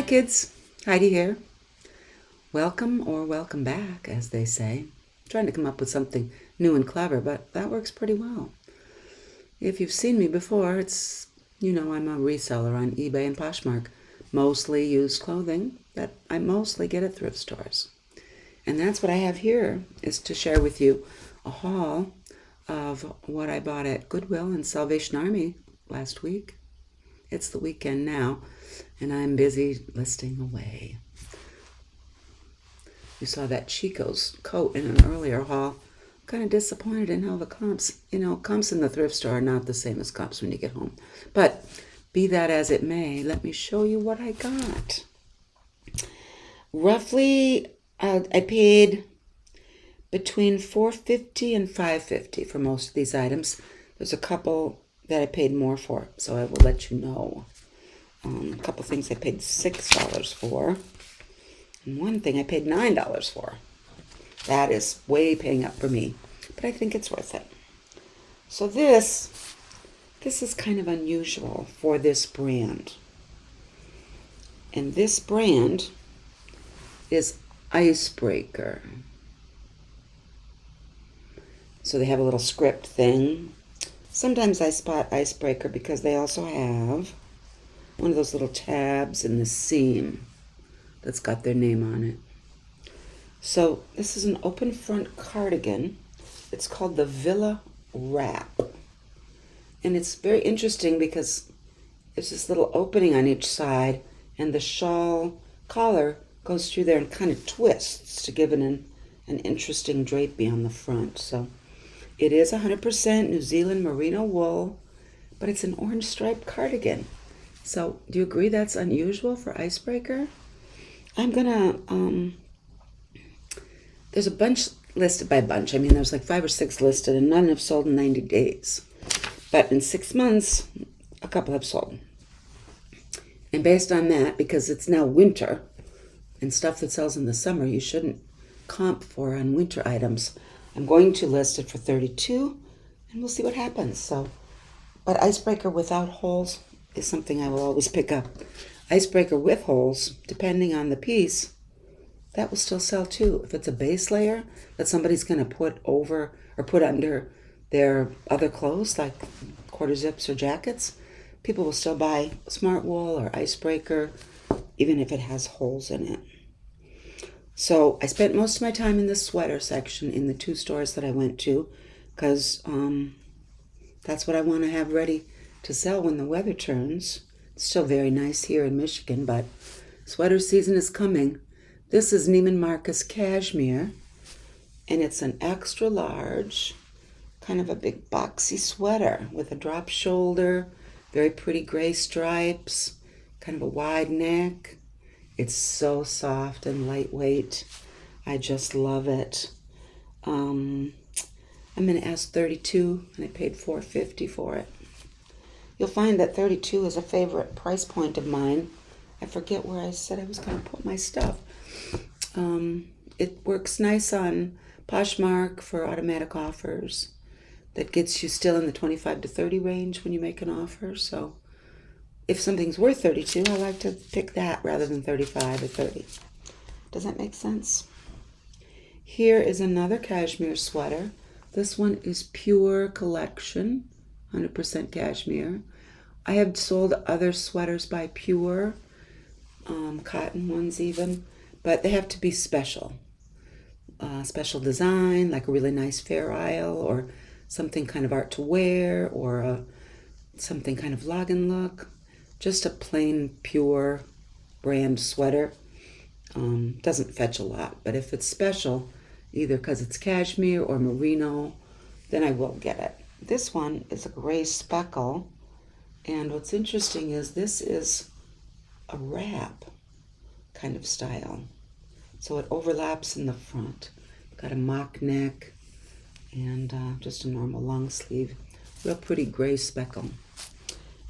kids, Heidi here. Welcome or welcome back, as they say. I'm trying to come up with something new and clever, but that works pretty well. If you've seen me before, I'm a reseller on Ebay and Poshmark. Mostly used clothing that I mostly get at thrift stores. And that's what I have here, is to share with you a haul of what I bought at Goodwill and Salvation Army last week. It's the weekend now, and I'm busy listing away. You saw that Chico's coat in an earlier haul. Kind of disappointed in how the comps, comps in the thrift store are not the same as comps when you get home. But be that as it may, let me show you what I got. Roughly, I paid between $4.50 and $5.50 for most of these items. There's a couple that I paid more for, so I will let you know. A couple things I paid $6 for, and one thing I paid $9 for. That is way paying up for me, but I think it's worth it. So this is kind of unusual for this brand. And this brand is Icebreaker. So they have a little script thing. Sometimes I spot Icebreaker because they also have one of those little tabs in the seam that's got their name on it. So this is an open front cardigan. It's called the Villa Wrap. And it's very interesting because there's this little opening on each side, and the shawl collar goes through there and kind of twists to give it an interesting drapey on the front. So it is 100% New Zealand merino wool, but it's an orange striped cardigan. So do you agree that's unusual for Icebreaker? I'm gonna, there's a bunch listed by bunch. I mean, there's like 5 or 6 listed, and none have sold in 90 days. But in 6 months, a couple have sold. And based on that, because it's now winter, and stuff that sells in the summer, you shouldn't comp for on winter items. I'm going to list it for $32, and we'll see what happens. So, but Icebreaker without holes is something I will always pick up. Icebreaker with holes, depending on the piece, that will still sell too. If it's a base layer that somebody's going to put over or put under their other clothes, like quarter zips or jackets, people will still buy Smart Wool or Icebreaker, even if it has holes in it. So I spent most of my time in the sweater section in the 2 stores that I went to, because that's what I want to have ready to sell when the weather turns. It's still very nice here in Michigan, but sweater season is coming. This is Neiman Marcus cashmere, and it's an extra large, kind of a big boxy sweater with a drop shoulder, very pretty gray stripes, kind of a wide neck. It's so soft and lightweight. I just love it. I'm going to ask $32, and I paid $4.50 for it. You'll find that $32 is a favorite price point of mine. I forget where I said I was going to put my stuff. It works nice on Poshmark for automatic offers. That gets you still in the 25 to 30 range when you make an offer. So if something's worth $32, I like to pick that rather than $35 or $30. Does that make sense? Here is another cashmere sweater. This one is Pure Collection, 100% cashmere. I have sold other sweaters by Pure, cotton ones even, but they have to be special. Special design, like a really nice Fair Isle, or something kind of art to wear, or something kind of log and look. Just a plain Pure brand sweater doesn't fetch a lot, but if it's special, either because it's cashmere or merino, then I will get it. This one is a gray speckle, and what's interesting is this is a wrap kind of style, so it overlaps in the front. Got a mock neck and just a normal long sleeve, real pretty gray speckle.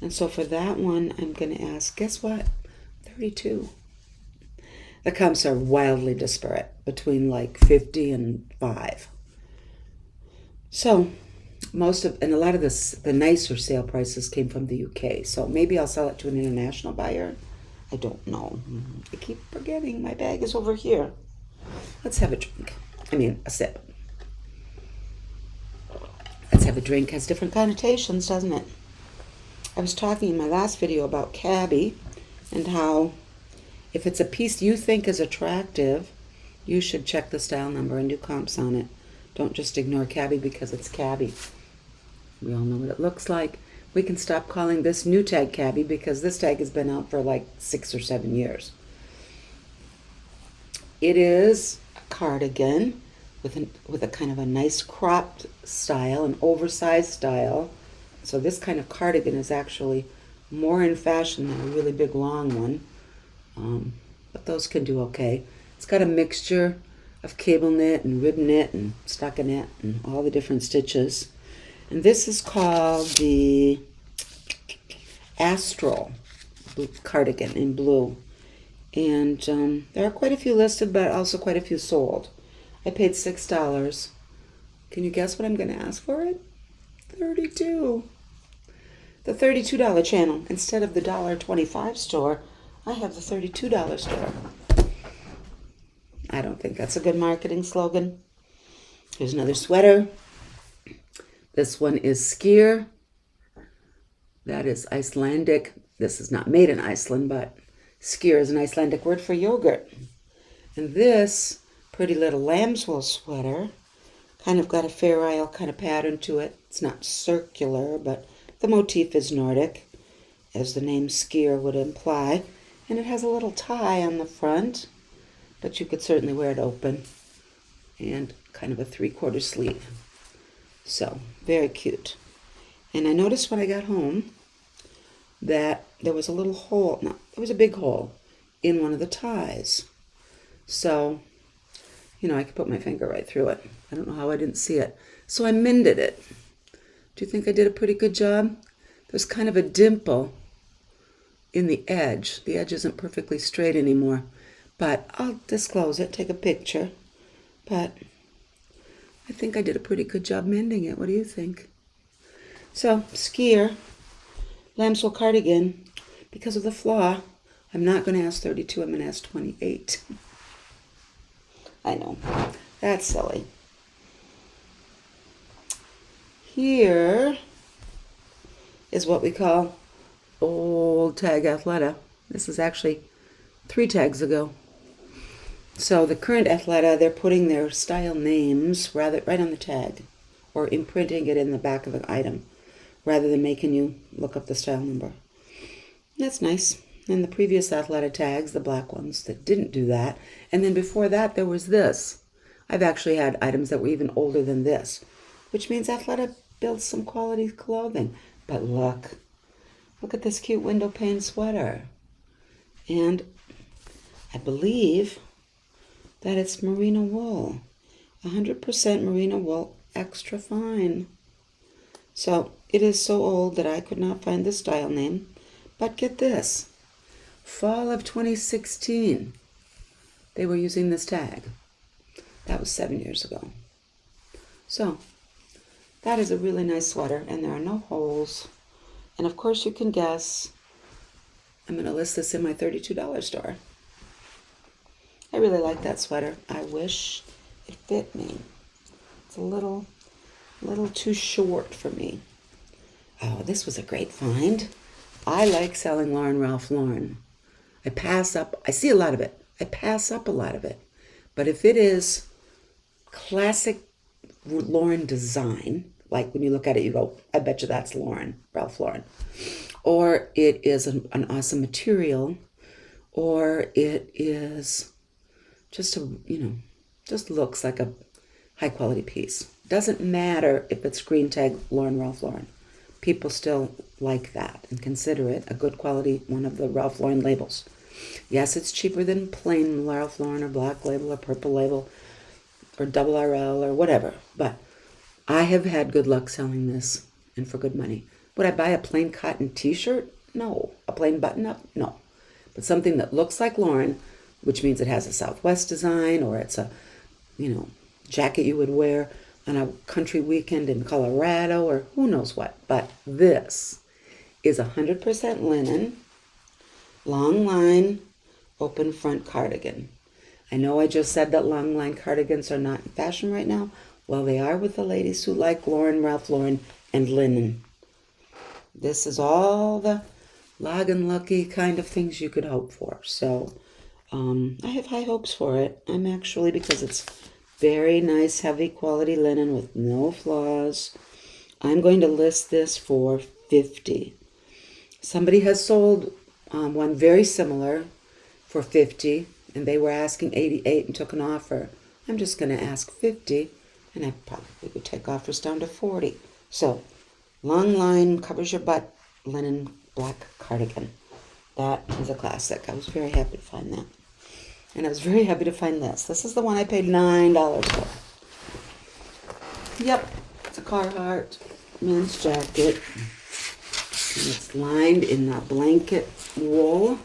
And so for that one, I'm going to ask, guess what? $32. The comps are wildly disparate, between like 50 and 5. So and a lot of the nicer sale prices came from the UK. So maybe I'll sell it to an international buyer. I don't know. I keep forgetting my bag is over here. Let's have a drink. I mean, a sip. Let's have a drink has different connotations, doesn't it? I was talking in my last video about cabbie and how if it's a piece you think is attractive, you should check the style number and do comps on it. Don't just ignore cabbie because it's cabbie. We all know what it looks like. We can stop calling this new tag cabbie because this tag has been out for like 6 or 7 years. It is a cardigan with a kind of a nice cropped style, an oversized style. So this kind of cardigan is actually more in fashion than a really big long one. But those can do okay. It's got a mixture of cable knit and rib knit and stockinette and all the different stitches. And this is called the Astral cardigan in blue. And there are quite a few listed, but also quite a few sold. I paid $6. Can you guess what I'm going to ask for it? $32. The $32 channel. Instead of the $1.25 store, I have the $32 store. I don't think that's a good marketing slogan. Here's another sweater. This one is skier. That is Icelandic. This is not made in Iceland, but skier is an Icelandic word for yogurt. And this pretty little lamb's wool sweater kind of got a Fair Isle kind of pattern to it. It's not circular, but the motif is Nordic, as the name skier would imply. And it has a little tie on the front, but you could certainly wear it open, and kind of a 3/4 sleeve. So, very cute. And I noticed when I got home that there was a little hole, no, there was a big hole in one of the ties. So, I could put my finger right through it. I don't know how I didn't see it. So I mended it. Do you think I did a pretty good job? There's kind of a dimple in the edge. The edge isn't perfectly straight anymore. But I'll disclose it, take a picture. But I think I did a pretty good job mending it. What do you think? So, skier, lamb's wool cardigan. Because of the flaw, I'm not going to ask 32, I'm going to ask 28. I know, that's silly. Here is what we call old tag Athleta. This is actually 3 tags ago. So the current Athleta, they're putting their style names right on the tag, or imprinting it in the back of an item, rather than making you look up the style number. That's nice. And the previous Athleta tags, the black ones, that didn't do that. And then before that, there was this. I've actually had items that were even older than this, which means Athleta builds some quality clothing. But look at this cute window pane sweater. And I believe that it's merino wool. 100% merino wool, extra fine. So it is so old that I could not find the style name. But get this. Fall of 2016, they were using this tag. That was 7 years ago. So that is a really nice sweater, and there are no holes. And of course you can guess, I'm going to list this in my $32 store. I really like that sweater. I wish it fit me. It's a little too short for me. Oh, this was a great find. I like selling Ralph Lauren. I see a lot of it. I pass up a lot of it. But if it is classic Lauren design, like when you look at it, you go, I bet you that's Ralph Lauren. Or it is an awesome material, or it is just just looks like a high quality piece. Doesn't matter if it's green tag Ralph Lauren. People still like that and consider it a good quality one of the Ralph Lauren labels. Yes, it's cheaper than plain Ralph Lauren or black label or purple label or double RL or whatever. But I have had good luck selling this, and for good money. Would I buy a plain cotton t-shirt? No. A plain button-up? No. But something that looks like Lauren, which means it has a Southwest design, or it's a, jacket you would wear on a country weekend in Colorado, or who knows what. But this is 100% linen long line open front cardigan. I know I just said that long line cardigans are not in fashion right now. Well, they are with the ladies who like Lauren, Ralph Lauren, and linen. This is all the Log and Lucky kind of things you could hope for. So I have high hopes for it. I'm actually, because it's very nice, heavy quality linen with no flaws, I'm going to list this for $50. Somebody has sold one very similar for $50, and they were asking $88 and took an offer. I'm just going to ask $50, and I probably would take offers down to $40. So, long line, covers your butt, linen black cardigan. That is a classic. I was very happy to find that. And I was very happy to find this. This is the one I paid $9 for. Yep, it's a Carhartt men's jacket. And it's lined in that blanket wool.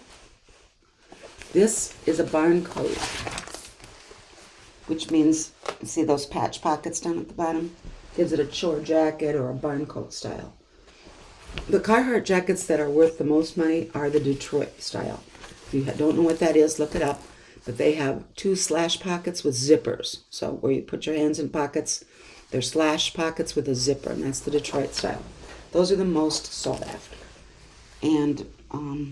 This is a barn coat, which means, see those patch pockets down at the bottom? Gives it a chore jacket or a barn coat style. The Carhartt jackets that are worth the most money are the Detroit style. If you don't know what that is, look it up. But they have 2 slash pockets with zippers. So where you put your hands in pockets, they're slash pockets with a zipper, and that's the Detroit style. Those are the most sought after. And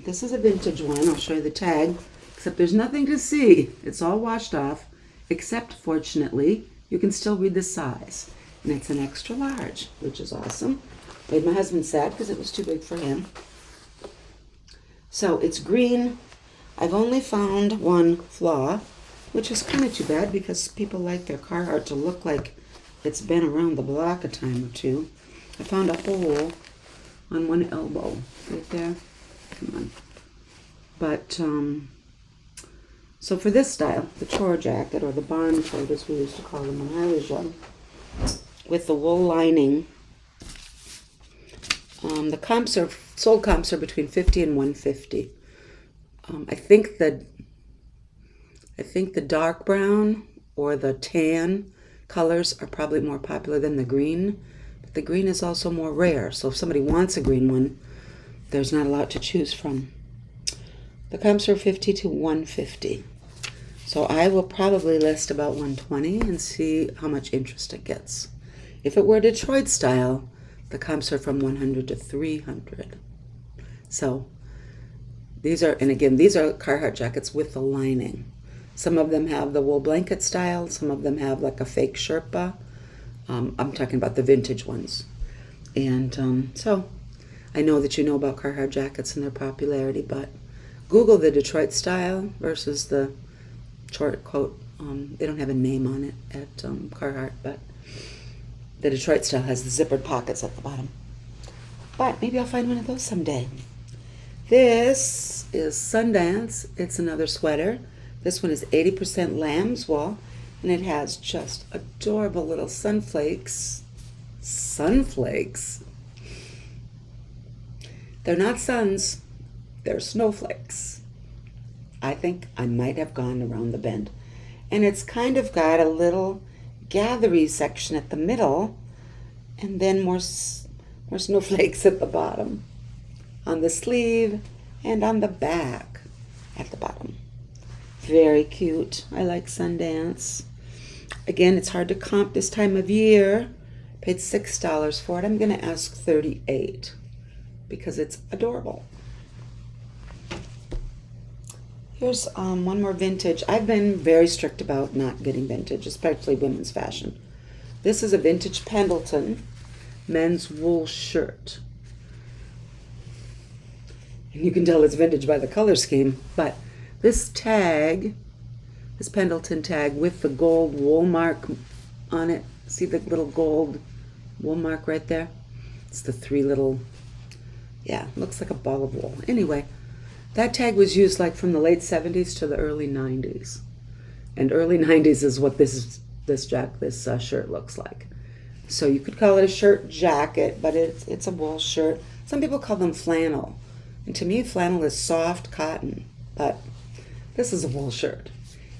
this is a vintage one. I'll show you the tag, except there's nothing to see. It's all washed off, except, fortunately, you can still read the size. And it's an extra large, which is awesome. Made my husband sad because it was too big for him. So it's green. I've only found one flaw, which is kind of too bad because people like their Carhartt to look like it's been around the block a time or two. I found a hole on one elbow right there. Come on. But, so for this style, the chore jacket, or the barn coat as we used to call them when I was young, with the wool lining, the comps are, sold comps are between $50 and $150. I think the dark brown or the tan colors are probably more popular than the green, but the green is also more rare. So if somebody wants a green one, there's not a lot to choose from. The comps are $50 to $150. So I will probably list about $120 and see how much interest it gets. If it were Detroit style, the comps are from $100 to $300. So these are, and again, these are Carhartt jackets with the lining. Some of them have the wool blanket style. Some of them have like a fake Sherpa. I'm talking about the vintage ones. And so I know that you know about Carhartt jackets and their popularity, but Google the Detroit style versus the short coat. They don't have a name on it at Carhartt, but the Detroit style has the zippered pockets at the bottom. But maybe I'll find one of those someday. This is Sundance. It's another sweater. This one is 80% lamb's wool, and it has just adorable little sunflakes. Sunflakes? They're not suns, they're snowflakes. I think I might have gone around the bend. And it's kind of got a little gathery section at the middle, and then more snowflakes at the bottom, on the sleeve and on the back at the bottom. Very cute. I like Sundance. Again, it's hard to comp this time of year. Paid $6 for it. I'm going to ask $38 because it's adorable. Here's one more vintage. I've been very strict about not getting vintage, especially women's fashion. This is a vintage Pendleton men's wool shirt. And you can tell it's vintage by the color scheme, but this tag, this Pendleton tag with the gold wool mark on it, see the little gold wool mark right there? It's the 3 little, yeah, looks like a ball of wool. Anyway, that tag was used like from the late 70s to the early 90s. And early 90s is what this shirt looks like. So you could call it a shirt jacket, but it's a wool shirt. Some people call them flannel. And to me, flannel is soft cotton, but this is a wool shirt.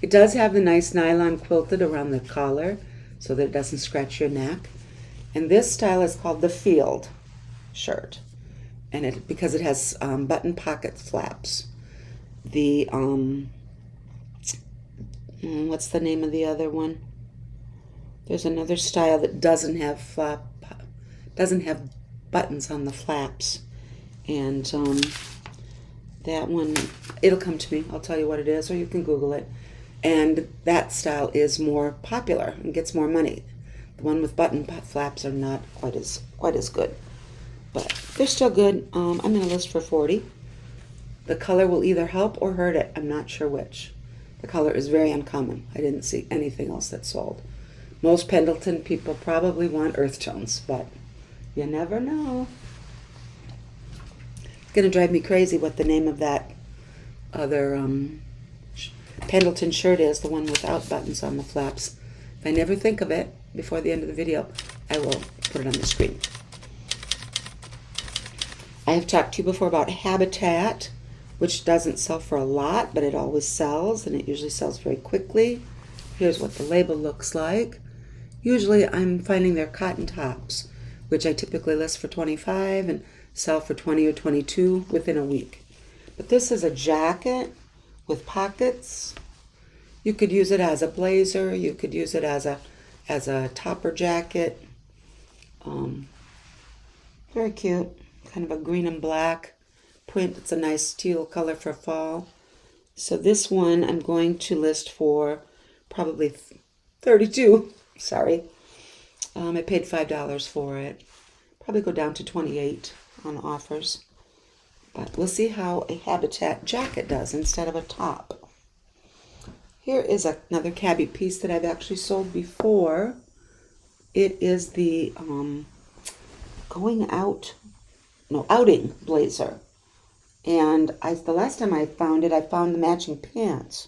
It does have the nice nylon quilted around the collar so that it doesn't scratch your neck. And this style is called the field shirt. And because it has button pocket flaps. the, what's the name of the other one? There's another style that doesn't have buttons on the flaps. And that one, it'll come to me. I'll tell you what it is, or you can Google it. And that style is more popular and gets more money. The one with button flaps are not quite as good, but they're still good. I'm going to list for $40. The color will either help or hurt it. I'm not sure which. The color is very uncommon. I didn't see anything else that sold. Most Pendleton people probably want earth tones, but you never know. It's going to drive me crazy what the name of that other Pendleton shirt is, the one without buttons on the flaps. If I never think of it before the end of the video, I will put it on the screen. I have talked to you before about Habitat, which doesn't sell for a lot, but it always sells, and it usually sells very quickly. Here's what the label looks like. Usually I'm finding their cotton tops, which I typically list for $25 and sell for $20 or $22 within a week. But this is a jacket with pockets. You could use it as a blazer. You could use it as a topper jacket. Very cute. Kind of a green and black print. It's a nice teal color for fall. So this one I'm going to list for probably $32. Sorry. I paid $5 for it. Probably go down to $28 on offers. But we'll see how a Habitat jacket does instead of a top. Here is another cabbie piece that I've actually sold before. It is the outing blazer. And the last time I found it, I found the matching pants,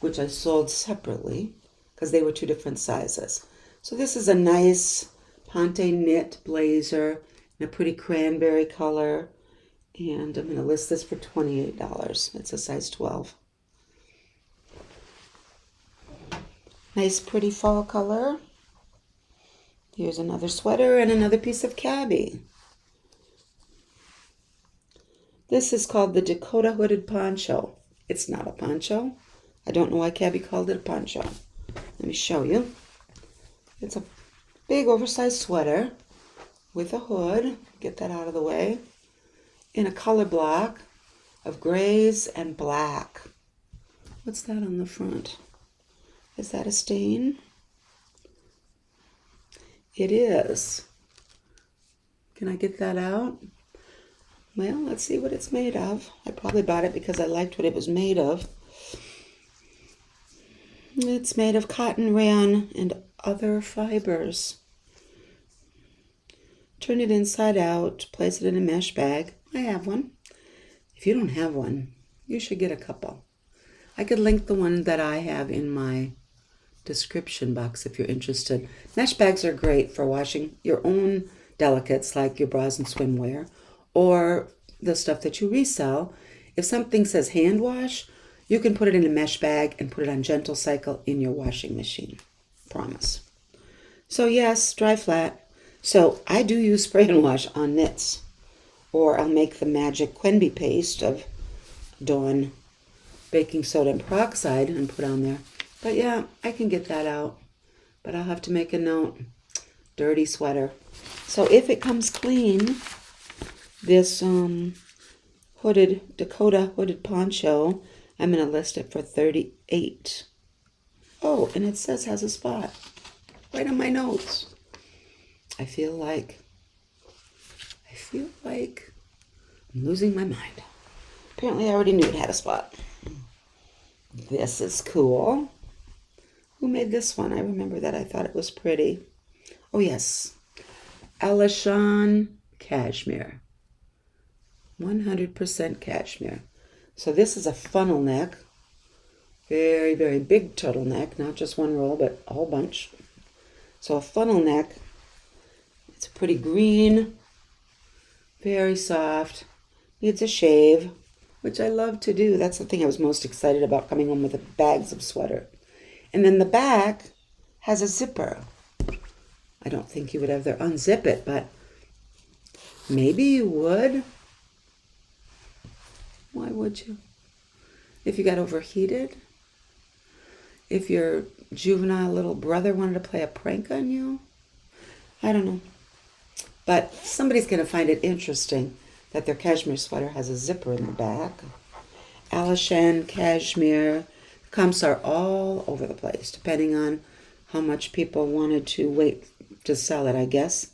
which I sold separately because they were two different sizes. So this is a nice Ponte knit blazer in a pretty cranberry color. And I'm going to list this for $28. It's a size 12. Nice pretty fall color. Here's another sweater and another piece of cabbie. This is called the Dakota Hooded Poncho. It's not a poncho. I don't know why cabbie called it a poncho. Let me show you. It's a big oversized sweater with a hood. Get that out of the way. In a color block of grays and black. What's that on the front? Is that a stain? It is. Can I get that out? Well, let's see what it's made of. I probably bought it because I liked what it was made of. It's made of cotton, rayon, and other fibers. Turn it inside out, place it in a mesh bag. I have one. If you don't have one, you should get a couple. I could link the one that I have in my description box if you're interested. Mesh bags are great for washing your own delicates like your bras and swimwear or the stuff that you resell. If something says hand wash, you can put it in a mesh bag and put it on gentle cycle in your washing machine. Promise. So yes, dry flat. So I do use spray and wash on knits. Or I'll make the magic Quenby paste of Dawn baking soda and peroxide and put on there. But yeah, I can get that out. But I'll have to make a note. Dirty sweater. So if it comes clean, this Dakota hooded poncho, I'm going to list it for $38. Oh, and it says has a spot. Right on my notes. I feel like I'm losing my mind. Apparently I already knew it had a spot. This is cool. Who made this one? I remember that. I thought it was pretty. Oh, yes. Alishan cashmere. 100% cashmere. So this is a funnel neck. Very, very big turtleneck. Not just one roll, but a whole bunch. So a funnel neck. It's a pretty green. Very soft. Needs a shave, which I love to do. That's the thing I was most excited about, coming home with the bags of sweater. And then the back has a zipper. I don't think you would ever unzip it, but maybe you would. Why would you? if you got overheated, if your juvenile little brother wanted to play a prank on you. I don't know. But somebody's going to find it interesting that their cashmere sweater has a zipper in the back. Alishan, cashmere. Comps are all over the place, depending on how much people wanted to wait to sell it, I guess.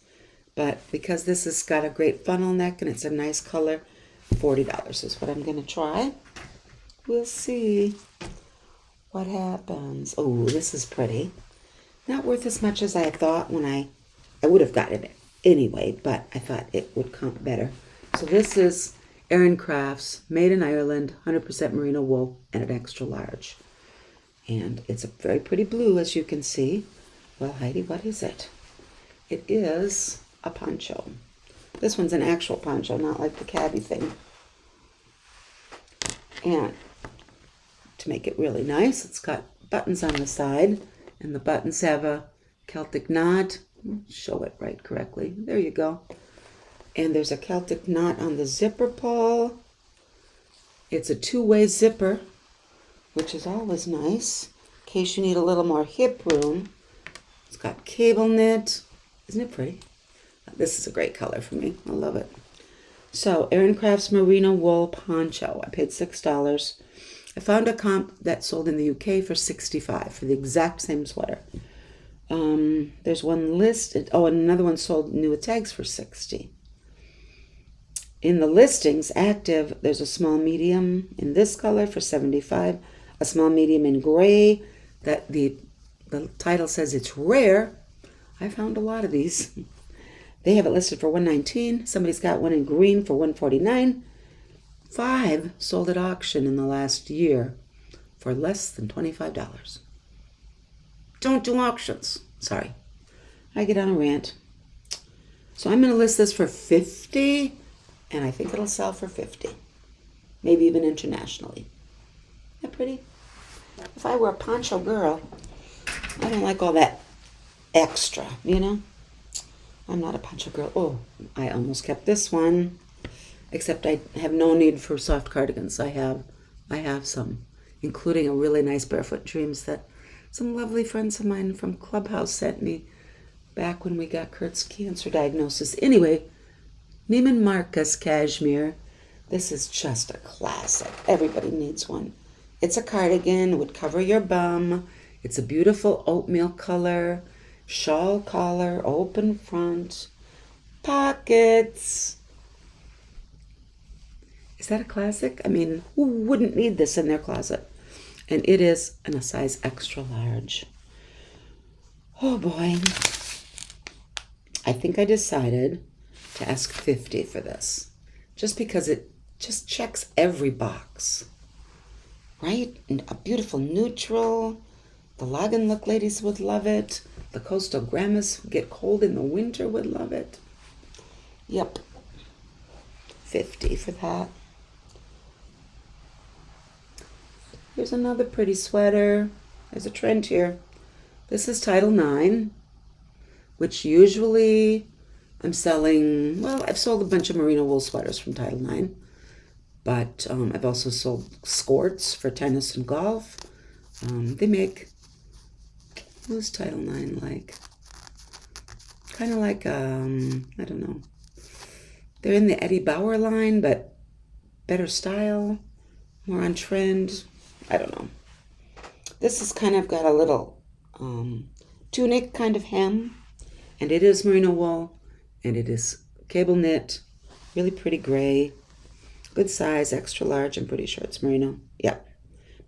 But because this has got a great funnel neck and it's a nice color, $40 is what I'm going to try. We'll see what happens. Oh, this is pretty. Not worth as much as I thought when I would have gotten it anyway, but I thought it would comp better. So this is Erin Crafts, made in Ireland, 100% merino wool, and an extra large. And it's a very pretty blue, as you can see. Well, Heidi, what is it? It is a poncho. This one's an actual poncho, not like the cabbie thing. And to make it really nice, it's got buttons on the side, and the buttons have a Celtic knot. Show it right correctly. There you go. And there's a Celtic knot on the zipper pull. It's a two-way zipper, which is always nice in case you need a little more hip room. It's got cable knit. Isn't it pretty? This is a great color for me. I love it. So, Erin Crafts Merino Wool Poncho. I paid $6. I found a comp that sold in the UK for $65 for the exact same sweater. There's one listed. Oh, and another one sold new with tags for $60. In the listings, active, there's a small medium in this color for $75, a small medium in gray that the title says it's rare. I found a lot of these. They have it listed for $119. Somebody's got one in green for $149. 5 sold at auction in the last year for less than $25. Don't do auctions. Sorry. I get on a rant. So I'm going to list this for $50, and I think it'll sell for $50. Maybe even internationally. Isn't that pretty? If I were a poncho girl, I don't like all that extra, you know? I'm not a poncho girl. Oh, I almost kept this one. Except I have no need for soft cardigans. I have some, including a really nice Barefoot Dreams that some lovely friends of mine from Clubhouse sent me back when we got Kurt's cancer diagnosis. Anyway, Neiman Marcus cashmere. This is just a classic. Everybody needs one. It's a cardigan. It would cover your bum. It's a beautiful oatmeal color. Shawl collar, open front, pockets. Is that a classic? I mean, who wouldn't need this in their closet? And it is in a size extra large. Oh boy. I think I decided to ask $50 for this. Just because it just checks every box. Right? And a beautiful neutral. The Lagan look ladies would love it. The coastal grandmas who get cold in the winter would love it. Yep. $50 for that. Here's another pretty sweater. There's a trend here. This is Title IX, which usually I'm selling, well, I've sold a bunch of merino wool sweaters from Title IX, but I've also sold skirts for tennis and golf. They make, what's Title IX like? Kind of like, I don't know. They're in the Eddie Bauer line, but better style, more on trend. I don't know. This has kind of got a little tunic kind of hem, and it is merino wool, and it is cable knit, really pretty gray, good size, extra large. I'm pretty sure it's merino. Yep,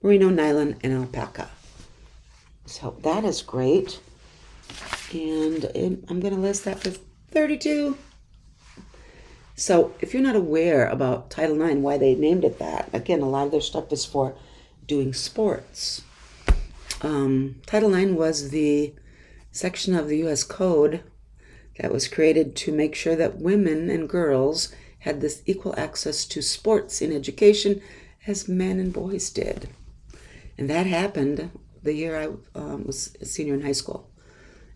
merino, nylon, and alpaca. So that is great, and I'm going to list that for $32. So if you're not aware about Title IX, why they named it that, again, a lot of their stuff is for doing sports. Title IX was the section of the U.S. Code that was created to make sure that women and girls had this equal access to sports in education as men and boys did. And that happened the year I was a senior in high school.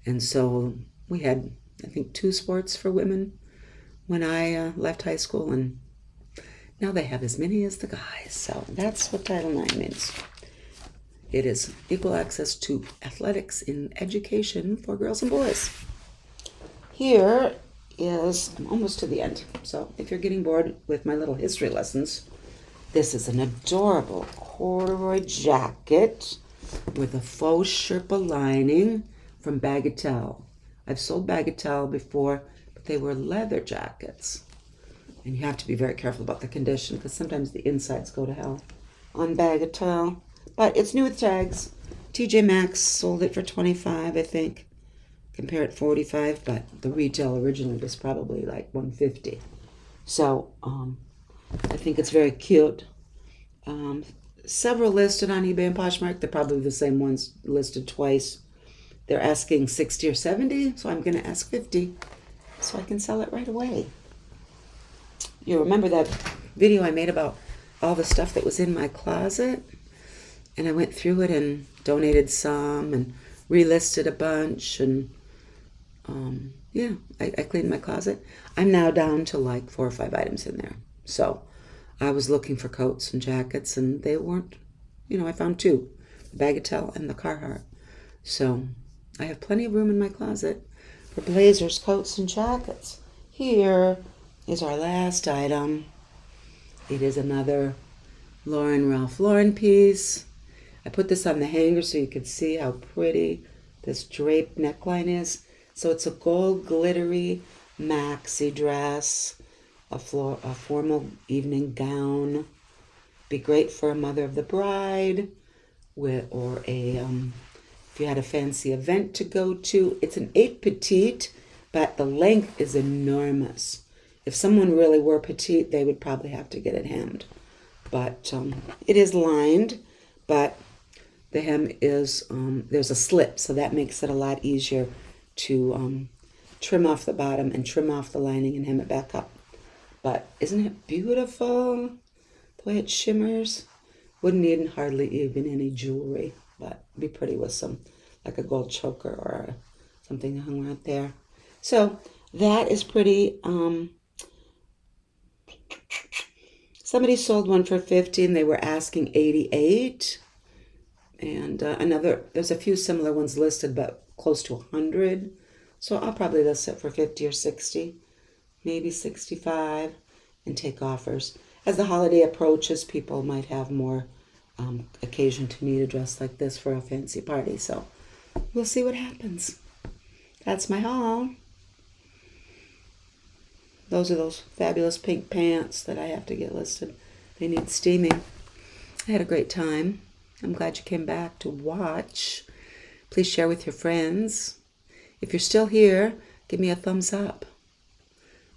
And so we had, I think, 2 sports for women when I left high school, and Now they have as many as the guys. So that's what Title IX means. It is equal access to athletics in education for girls and boys. Here is, I'm almost to the end. So if you're getting bored with my little history lessons, this is an adorable corduroy jacket with a faux Sherpa lining from Bagatelle. I've sold Bagatelle before, but they were leather jackets. And you have to be very careful about the condition because sometimes the insides go to hell on Bagatelle. But it's new with tags. TJ Maxx sold it for $25, I think. Compare it $45, but the retail originally was probably like $150. So I think it's very cute. Several listed on eBay and Poshmark. They're probably the same ones listed twice. They're asking $60 or $70, so I'm going to ask $50 so I can sell it right away. You remember that video I made about all the stuff that was in my closet? And I went through it and donated some and relisted a bunch. And yeah, I cleaned my closet. I'm now down to like 4 or 5 items in there. So I was looking for coats and jackets, and they weren't, I found 2, the Bagatelle and the Carhartt. So I have plenty of room in my closet for blazers, coats, and jackets. Here is our last item. It is another Ralph Lauren piece. I put this on the hanger so you could see how pretty this draped neckline is. So it's a gold glittery maxi dress, a formal evening gown. Be great for a mother of the bride, or if you had a fancy event to go to. It's an 8 petite, but the length is enormous. If someone really were petite, they would probably have to get it hemmed. But it is lined, but the hem is, there's a slip, so that makes it a lot easier to trim off the bottom and trim off the lining and hem it back up. But isn't it beautiful, the way it shimmers? Wouldn't need hardly even any jewelry, but it'd be pretty with some, like a gold choker or something hung right there. So that is pretty. Somebody sold one for $50 and they were asking $88. And there's a few similar ones listed, but close to $100. So I'll probably list it for $50 or $60, maybe $65, and take offers. As the holiday approaches, people might have more occasion to need a dress like this for a fancy party. So we'll see what happens. That's my haul. Those are those fabulous pink pants that I have to get listed. They need steaming. I had a great time. I'm glad you came back to watch. Please share with your friends. If you're still here, give me a thumbs up.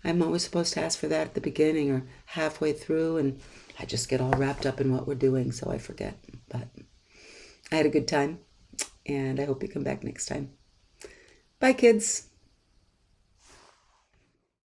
I'm always supposed to ask for that at the beginning or halfway through, and I just get all wrapped up in what we're doing, so I forget. But I had a good time, and I hope you come back next time. Bye, kids.